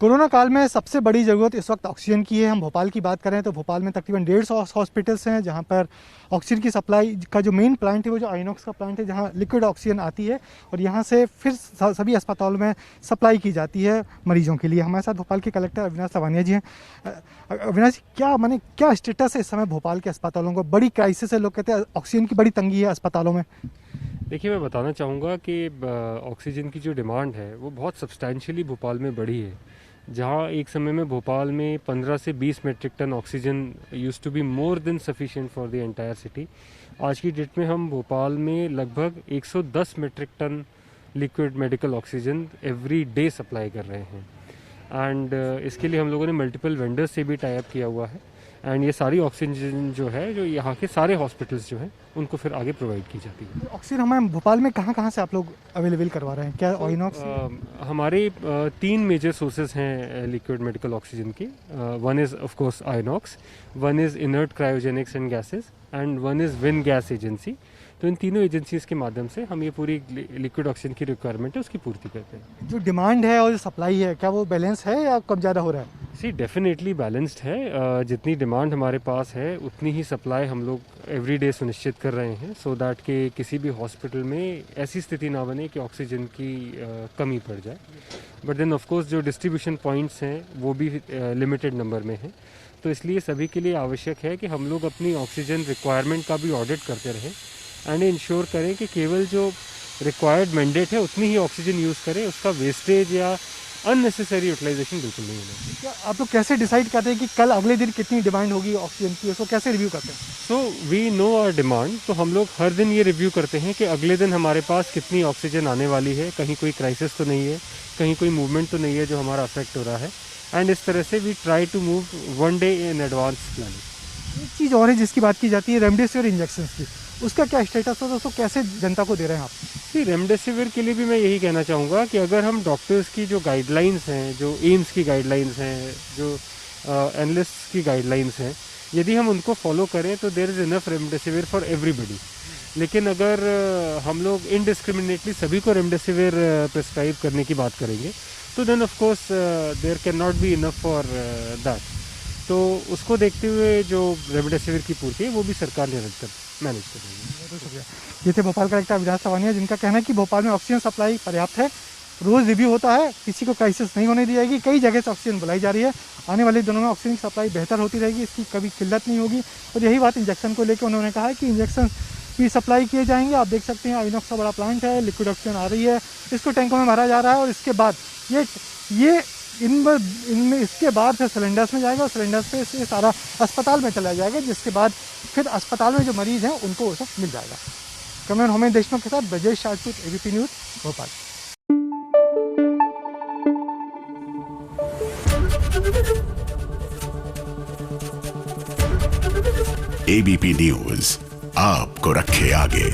Corona काल में सबसे बड़ी ज़रूरत इस वक्त ऑक्सीजन की है। हम भोपाल की बात करें तो भोपाल में तकरीबन 150 हॉस्पिटल्स हैं जहां पर ऑक्सीजन की सप्लाई का जो मेन प्लांट है वो जो आइनॉक्स का प्लांट है, जहां लिक्विड ऑक्सीजन आती है और यहां से फिर सभी अस्पतालों में सप्लाई की जाती है मरीजों के लिए। हमारे साथ भोपाल के कलेक्टर अविनाश लवानिया जी हैं। अविनाश जी, क्या स्टेटस है इस समय भोपाल के अस्पतालों को? बड़ी क्राइसिस है, लोग कहते हैं ऑक्सीजन की बड़ी तंगी है अस्पतालों में। देखिए, मैं बताना चाहूँगा कि ऑक्सीजन की जो डिमांड है वो बहुत सब्सटैंशियली भोपाल में बढ़ी है। जहाँ एक समय में भोपाल में 15 से 20 metric ton oxygen used to be more than sufficient for the entire city. आज की डेट में हम भोपाल में लगभग 110 metric ton liquid medical oxygen every day supply कर रहे हैं। एंड इसके लिए हम लोगों ने मल्टीपल वेंडर्स से भी टाई अप किया हुआ है। एंड ये सारी ऑक्सीजन जो है, जो यहाँ के सारे हॉस्पिटल्स जो हैं उनको फिर आगे प्रोवाइड की जाती है। ऑक्सीजन हमारे भोपाल में कहाँ से आप लोग अवेलेबल करवा रहे हैं? क्या आइनॉक्स? हमारे 3 मेजर सोर्सेज हैं लिक्विड मेडिकल ऑक्सीजन की। One is of course INOX, one is inert cryogenics and gases and one is win gas agency. तो इन तीनों एजेंसीज के माध्यम से हम ये पूरी लिक्विड ऑक्सीजन की रिक्वायरमेंट है उसकी पूर्ति करते हैं। जो डिमांड है और जो सप्लाई है, क्या वो बैलेंस है या कम ज़्यादा हो रहा है? सी डेफिनेटली बैलेंस्ड है। जितनी डिमांड हमारे पास है उतनी ही सप्लाई हम लोग एवरी डे सुनिश्चित कर रहे हैं, सो दैट कि किसी भी हॉस्पिटल में ऐसी स्थिति ना बने कि ऑक्सीजन की कमी पड़ जाए। बट देन ऑफ कोर्स जो डिस्ट्रीब्यूशन पॉइंट्स हैं वो भी लिमिटेड नंबर में हैं, तो इसलिए सभी के लिए आवश्यक है कि हम लोग अपनी ऑक्सीजन रिक्वायरमेंट का भी ऑडिट करते रहें एंड इंश्योर करें कि केवल जो रिक्वायर्ड मैंडेट है उतनी ही ऑक्सीजन यूज़ करें, उसका वेस्टेज या अननेसेसरी यूटिलाइजेशन बिल्कुल नहीं होना। क्या आप लोग कैसे डिसाइड करते हैं कि कल अगले दिन कितनी डिमांड होगी ऑक्सीजन की? उसको कैसे रिव्यू करते हैं? So we know our demand, तो हम लोग हर दिन ये रिव्यू करते हैं कि अगले दिन हमारे पास कितनी ऑक्सीजन आने वाली है, कहीं कोई क्राइसिस तो नहीं है, कहीं कोई मूवमेंट तो नहीं है जो हमारा अफेक्ट हो रहा है। एंड इस तरह से we try to move 1 day in advance planning. एक चीज़ और है जिसकी बात की जाती है, रेमडेसिविर इंजेक्शन की। उसका क्या स्टेटस है, उसको कैसे जनता को दे रहे हैं आप? जी, रेमडेसिविर के लिए भी मैं यही कहना चाहूँगा कि अगर हम डॉक्टर्स की जो गाइडलाइंस हैं, जो एम्स की गाइडलाइंस हैं, जो एनालिस्ट की गाइडलाइंस हैं, यदि हम उनको फॉलो करें तो there is enough remdesivir for everybody. लेकिन अगर हम लोग इनडिस्क्रिमिनेटली सभी को रेमडेसिविर प्रिस्क्राइब करने की बात करेंगे तो then of course there can not be enough for that. तो उसको देखते हुए जो रेमडेसिविर की पूर्ति है वो भी सरकार निरंतर मैनेज कर रही है। बहुत शुक्रिया। ये थे भोपाल कलेक्टर अविनाश लवानिया, जिनका कहना है कि भोपाल में ऑक्सीजन सप्लाई पर्याप्त है, रोज़ रिव्यू होता है, किसी को क्राइसिस नहीं होने दी जाएगी। कई जगह से ऑक्सीजन बुलाई जा रही है, आने वाले दिनों में ऑक्सीजन की सप्लाई बेहतर होती रहेगी, इसकी कभी किल्लत नहीं होगी। और यही बात इंजेक्शन को लेकर उन्होंने कहा है कि इंजेक्शन भी सप्लाई किए जाएंगे। आप देख सकते हैं आइनॉक्स का बड़ा प्लांट है, लिक्विड ऑक्सीजन आ रही है, इसको टैंकों में भरा जा रहा है और इसके बाद ये इनमें इसके बाद फिर सिलेंडर्स में जाएगा और सिलेंडर्स पे से सारा अस्पताल में चला जाएगा, जिसके बाद फिर अस्पताल में जो मरीज़ हैं उनको वो सब मिल जाएगा। कैमरामैन होमेन देशमुख के साथ ब्रजेश शाजपूत, एबीपी न्यूज़, भोपाल। एबीपी न्यूज़ आपको रखे आगे।